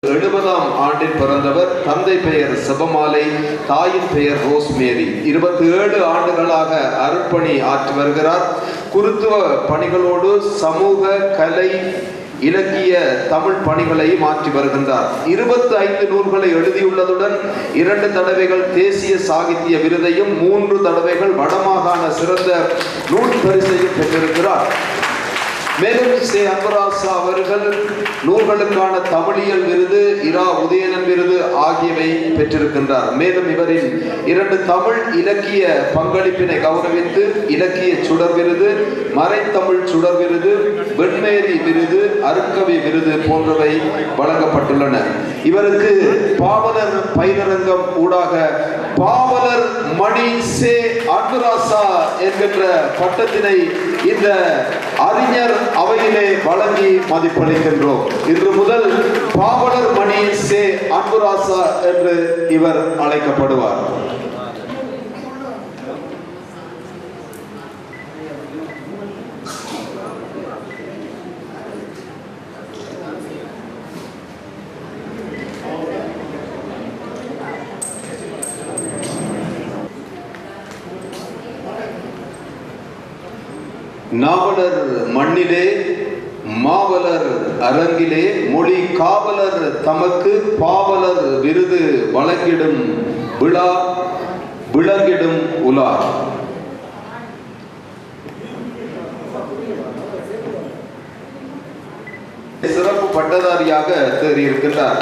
70ஆம் ஆண்டில் பிறந்தவர். தந்தை பெயர் செபமாலை, தாயின் பெயர் ரோஸ்மேரி. 27 ஆண்டுகளாக அருட்பணி ஆற்றி வருகிறார். குருத்துவ பணிகளோடு சமூக, கலை, இலக்கிய, தமிழ் பணிகளை மாற்றி வருகின்றார். 25 நூல்களை எழுதியுள்ளதுடன் 2 தடவைகள் தேசிய சாகித்ய விருதையும் 3 தடவைகள் வடமாகாண சிறந்த நூல் பரிசையும் பெற்றிருக்கிறார். மேலும் சே அன்பராசா அவர்கள் நூல்களுக்கான தமிழியல் விருது, இரா உதயணன் விருது ஆகியவை பெற்றிருக்கின்றார். மேலும் இவரின் 2 தமிழ் இலக்கிய பங்களிப்பினை கௌரவித்து இலக்கிய சுடர் விருது, மறைத்தமிழ் சுடர் விருது, வெண்மேரி விருது, அருட்கவி விருது போன்றவை வழங்கப்பட்டுள்ளன. இவருக்கு பாவலர் பயிலரங்கம் ஊடாக பாவலர் மணி சே அன்பராசா என்கின்ற பட்டத்தினை இந்த அறிஞர் அவையிலே வழங்கி மதிப்பளிக்கின்றோம். இன்று முதல் பாவலர் மணி சே அன்பராசா என்று இவர் அழைக்கப்படுவார். நாவலர் மண்ணிலே மாவலர் அரங்கிலே மொழி காவலர் தமக்கு பாவலர் விருது வழங்கிடும் விழா விளங்கிடும் உலா. சிறப்பு பட்டதாரியாக தேறியிருக்கின்றார்.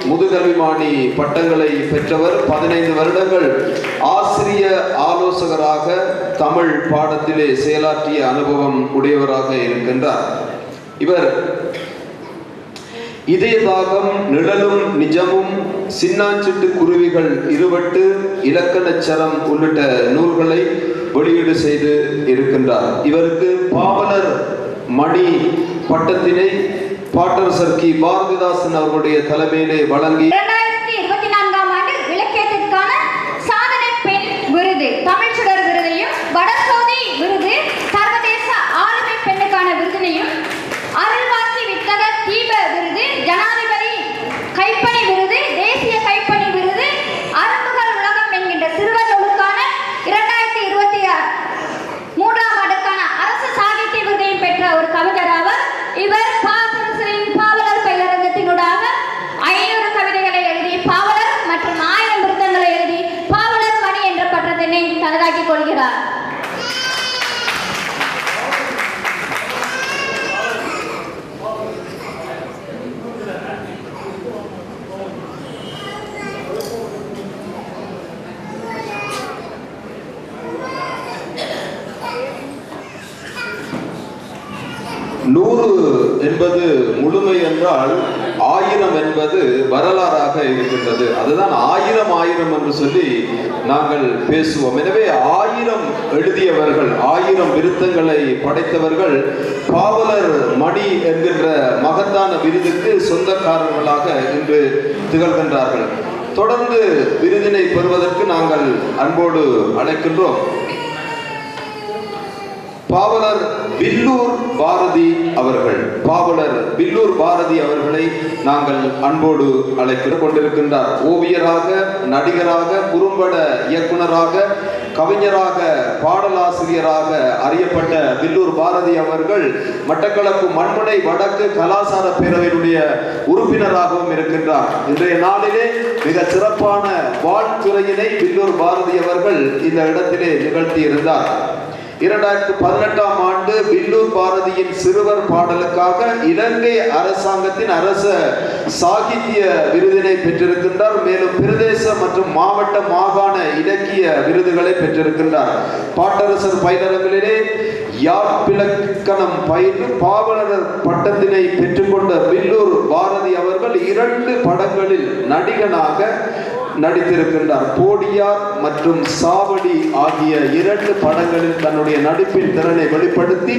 முதுகலைமானி பட்டங்களை பெற்றவர். 15 வருடங்கள் ஆசிரிய ஆலோசகராக தமிழ் பாடத்திலே செயலாற்றிய அனுபவம் உடையவராக இருக்கின்றார். இவர் இதயதாகம், நிழலும் நிஜமும், சின்னாஞ்சிட்டு குருவிகள், இருவட்டு, இலக்கணச்சரம் உள்ளிட்ட நூல்களை வெளியீடு செய்து இருக்கின்றார். இவருக்கு பாவலர் மணி பட்டத்தினை பாட்டரசர் கி. பாரதிதாசன் அவர்களுடைய தலைமையிலே வழங்கி 2024ஆம் ஆண்டு இலக்கியத்திற்கான சாதனை பெண் விருது, தமிழ் சுடர் விருதையும், வடசோதி விருது, சர்வதேச ஆளுமை பெண்ணுக்கான விருதினையும், அருள்வாக்கி வித்தக தீப விருது, ஜனாதிபதி கைப்பணி விருது, தேசிய கைப்பணி விருது, அரும்புகள் உலகம் என்கின்ற சிறுவர் நூலுக்கான 2023ஆம் ஆண்டுக்கான அரசு சாகித்ய விருதையும் பெற்ற ஒரு கவிஞர் ஆவார். இவர் பாவலர் பயிலரங்கத்தினூடாக 500 கவிதைகளை எழுதி பாவலர் மற்றும் 1000 விருத்தங்களை எழுதி பாவலர் மணி என்ற பட்டத்தினை தனதாக்கிக் கொள்கிறார். நூறு என்பது முழுமை என்றால் 1000 என்பது வரலாறாக இருக்கின்றது. அதுதான் 1000 என்று சொல்லி நாங்கள் பேசுவோம். எனவே 1000 எழுதியவர்கள், 1000 விருத்தங்களை படைத்தவர்கள் பாவலர் மணி என்கின்ற மகத்தான விருதுக்கு சொந்தக்காரர்களாக இன்று திகழ்கின்றார்கள். தொடர்ந்து விருதினை பெறுவதற்கு நாங்கள் அன்போடு அழைக்கின்றோம். பாவலர் வில்லூர் பாரதி அவர்கள், பாவலர் வில்லூர் பாரதி அவர்களை நாங்கள் அன்போடு அழைத்துக் கொண்டிருக்கின்றார். ஓவியராக, நடிகராக, குறும்பட இயக்குனராக, கவிஞராக, பாடலாசிரியராக அறியப்பட்ட வில்லூர் பாரதி அவர்கள் மட்டக்களப்பு மண்முனை வடக்கு கலாசார பேரவையினுடைய உறுப்பினராகவும் இருக்கின்றார். இன்றைய நாளிலே மிக சிறப்பான வாழ்த்துறையினை வில்லூர் பாரதி அவர்கள் இந்த இடத்திலே நிகழ்த்தி இருந்தார். 2018ஆம் ஆண்டு வில்லூர் பாரதியின் சிறுவர் பாடலுக்காக இலங்கை அரசாங்கத்தின் அரச சாகித்ய விருதினை பெற்றிருக்கின்றார். மேலும் பிரதேச மற்றும் மாவட்ட, மாகாண இலக்கிய விருதுகளை பெற்றிருக்கின்றார். பாட்டரசர் பயிலரங்கிலே யாழ்ப்பிலக்கணம் பயின்று பாவலர் பட்டத்தினை பெற்றுக்கொண்ட வில்லூர் பாரதி அவர்கள் 2 படங்களில் நடிகனாக நடித்திருக்கின்றார். போடியார் மற்றும் சாவடி ஆகிய 2 படங்களில் தன்னுடைய நடிப்பின் திறனை வெளிப்படுத்தி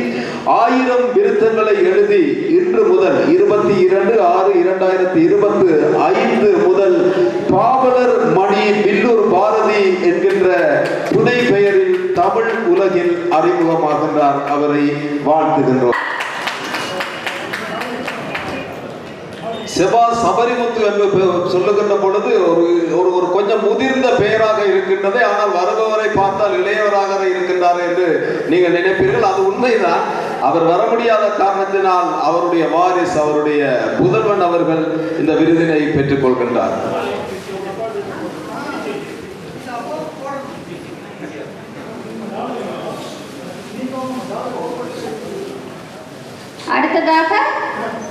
1000 விருத்தங்களை எழுதி இன்று முதல் 22/6/2025 முதல் பாவலர் மணி வில்லூர் பாரதி என்கின்ற துணை பெயரில் தமிழ் உலகில் அறிமுகமாகின்றார். அவரை வாழ்த்துகின்றோம். செபா சபரிமுத்து என்று சொல்லுகின்ற பொழுது ஒரு கொஞ்சம் முதிர்ந்த பெயராக இருக்கின்றது. ஆனால் வருபவரை பார்த்தால் இளையவராக இருக்கின்றார் என்று நீங்கள் நினைப்பீர்கள். அது உண்மைதான். அவர் வர முடியாத காரணத்தினால் அவருடைய வாரிசு, அவருடைய புதல்வன் அவர்கள் இந்த விருதினை பெற்றுக் கொள்கின்றார். அடுத்ததாக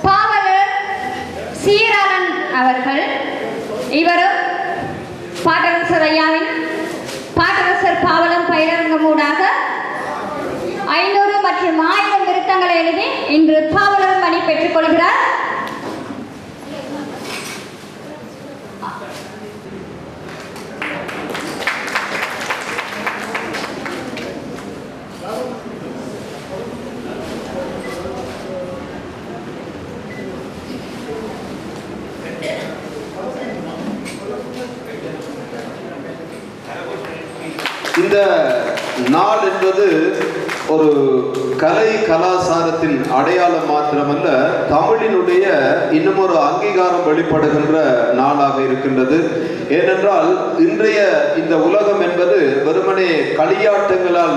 பாவலர் சீராளன் அவர்கள். இவரும் பாட்டரசர் ஐயாவின் பாட்டரசர் பாவலம் பயிரங்கமூடாக 500 மற்றும் 1000 விருத்தங்களை எழுதி இன்று பாவலர் மணி பெற்றுக் கொள்கிறார். இந்த நாள் என்பது ஒரு கலை கலாச்சாரத்தின் அடையாளம் மாத்திரமல்ல, தமிழினுடைய இன்னும் ஒரு அங்கீகாரம் வெளிப்படுகின்ற நாளாக இருக்கின்றது. ஏனென்றால் இன்றைய இந்த உலகம் என்பது வெறுமனே களியாட்டங்களால்